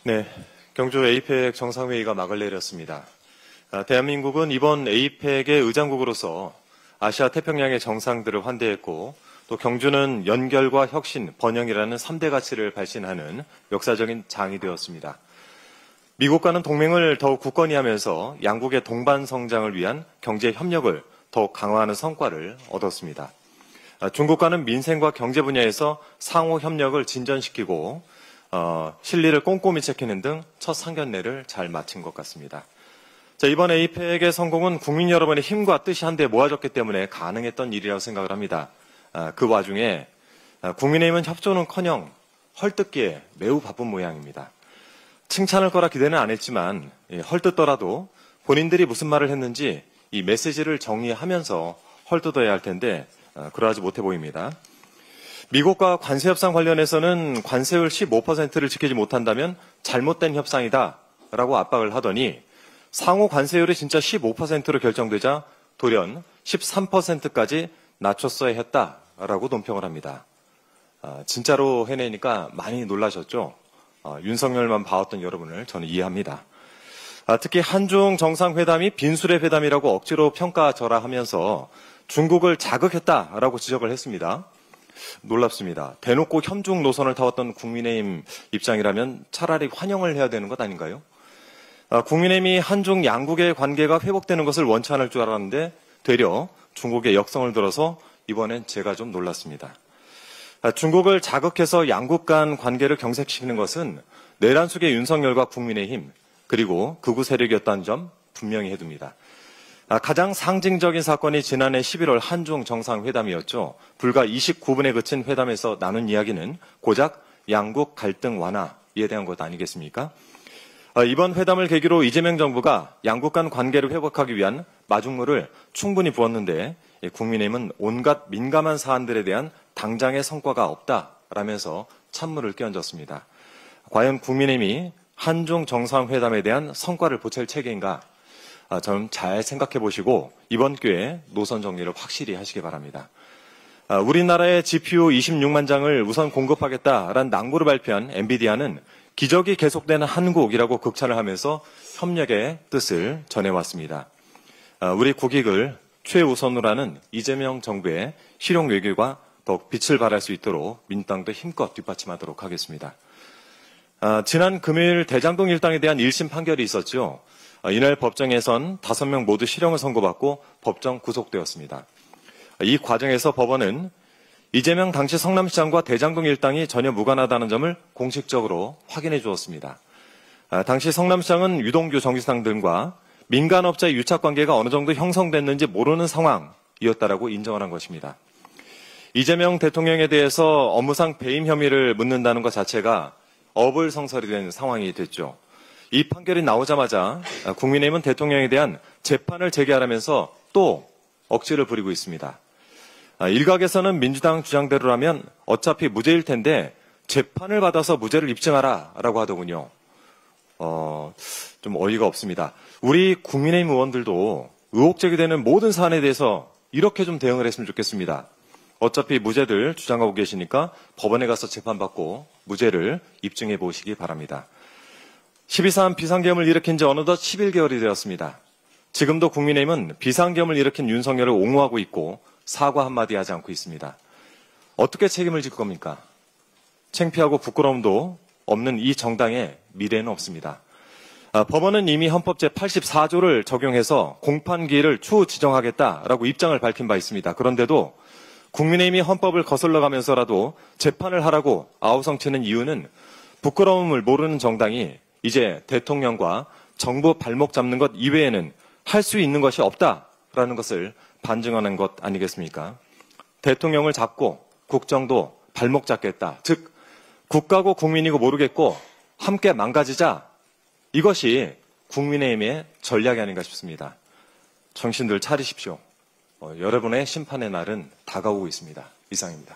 네, 경주 에이펙 정상회의가 막을 내렸습니다. 대한민국은 이번 에이펙의 의장국으로서 아시아 태평양의 정상들을 환대했고 또 경주는 연결과 혁신, 번영이라는 3대 가치를 발신하는 역사적인 장이 되었습니다. 미국과는 동맹을 더욱 굳건히 하면서 양국의 동반 성장을 위한 경제 협력을 더욱 강화하는 성과를 얻었습니다. 중국과는 민생과 경제 분야에서 상호 협력을 진전시키고 실리를 꼼꼼히 지키는 등 첫 상견례를 잘 마친 것 같습니다. 자, 이번 에이펙의 성공은 국민 여러분의 힘과 뜻이 한데 모아졌기 때문에 가능했던 일이라고 생각을 합니다. 그 와중에 국민의힘은 협조는커녕 헐뜯기에 매우 바쁜 모양입니다. 칭찬할 거라 기대는 안 했지만 헐뜯더라도 본인들이 무슨 말을 했는지 이 메시지를 정리하면서 헐뜯어야 할 텐데 그러하지 못해 보입니다. 미국과 관세 협상 관련해서는 관세율 15%를 지키지 못한다면 잘못된 협상이다라고 압박을 하더니 상호 관세율이 진짜 15%로 결정되자 돌연 13%까지 낮췄어야 했다라고 논평을 합니다. 진짜로 해내니까 많이 놀라셨죠? 윤석열만 봐왔던 여러분을 저는 이해합니다. 특히 한중 정상회담이 빈술의 회담이라고 억지로 평가절하하면서 중국을 자극했다라고 지적을 했습니다. 놀랍습니다. 대놓고 협중 노선을 타왔던 국민의힘 입장이라면 차라리 환영을 해야 되는 것 아닌가요? 국민의힘이 한중 양국의 관계가 회복되는 것을 원치 않을 줄 알았는데 되려 중국의 역성을 들어서 이번엔 제가 좀 놀랐습니다. 중국을 자극해서 양국 간 관계를 경색시키는 것은 내란 속의 윤석열과 국민의힘 그리고 극우 세력이었다는 점 분명히 해둡니다. 가장 상징적인 사건이 지난해 11월 한중 정상회담이었죠. 불과 29분에 그친 회담에서 나눈 이야기는 고작 양국 갈등 완화에 대한 것 아니겠습니까? 이번 회담을 계기로 이재명 정부가 양국 간 관계를 회복하기 위한 마중물을 충분히 부었는데 국민의힘은 온갖 민감한 사안들에 대한 당장의 성과가 없다라면서 찬물을 끼얹었습니다. 과연 국민의힘이 한중 정상회담에 대한 성과를 보탤 체계인가? 좀 잘 생각해 보시고 이번 기회에 노선 정리를 확실히 하시기 바랍니다. 우리나라의 GPU 26만 장을 우선 공급하겠다라는 낭보를 발표한 엔비디아는 기적이 계속되는 한국이라고 극찬을 하면서 협력의 뜻을 전해왔습니다. 우리 국익을 최우선으로 하는 이재명 정부의 실용 외교가 더욱 빛을 발할 수 있도록 민주당도 힘껏 뒷받침하도록 하겠습니다. 지난 금요일 대장동 일당에 대한 1심 판결이 있었죠. 이날 법정에선 5명 모두 실형을 선고받고 법정 구속되었습니다. 이 과정에서 법원은 이재명 당시 성남시장과 대장동 일당이 전혀 무관하다는 점을 공식적으로 확인해 주었습니다. 당시 성남시장은 유동규 정지상 등과 민간업자의 유착관계가 어느 정도 형성됐는지 모르는 상황이었다라고 인정을 한 것입니다. 이재명 대통령에 대해서 업무상 배임 혐의를 묻는다는 것 자체가 어불성설이 된 상황이 됐죠. 이 판결이 나오자마자 국민의힘은 대통령에 대한 재판을 재개하라면서 또 억지를 부리고 있습니다. 일각에서는 민주당 주장대로라면 어차피 무죄일 텐데 재판을 받아서 무죄를 입증하라라고 하더군요. 좀 어이가 없습니다. 우리 국민의힘 의원들도 의혹 제기되는 모든 사안에 대해서 이렇게 좀 대응을 했으면 좋겠습니다. 어차피 무죄들 주장하고 계시니까 법원에 가서 재판받고 무죄를 입증해 보시기 바랍니다. 12.3 비상계엄을 일으킨 지 어느덧 11개월이 되었습니다. 지금도 국민의힘은 비상계엄을 일으킨 윤석열을 옹호하고 있고 사과 한마디 하지 않고 있습니다. 어떻게 책임을 질 겁니까? 창피하고 부끄러움도 없는 이 정당의 미래는 없습니다. 법원은 이미 헌법 제84조를 적용해서 공판기일을 추후 지정하겠다라고 입장을 밝힌 바 있습니다. 그런데도 국민의힘이 헌법을 거슬러 가면서라도 재판을 하라고 아우성치는 이유는 부끄러움을 모르는 정당이 이제 대통령과 정부 발목 잡는 것 이외에는 할 수 있는 것이 없다라는 것을 반증하는 것 아니겠습니까? 대통령을 잡고 국정도 발목 잡겠다. 즉 국가고 국민이고 모르겠고 함께 망가지자. 이것이 국민의힘의 전략이 아닌가 싶습니다. 정신들 차리십시오. 여러분의 심판의 날은 다가오고 있습니다. 이상입니다.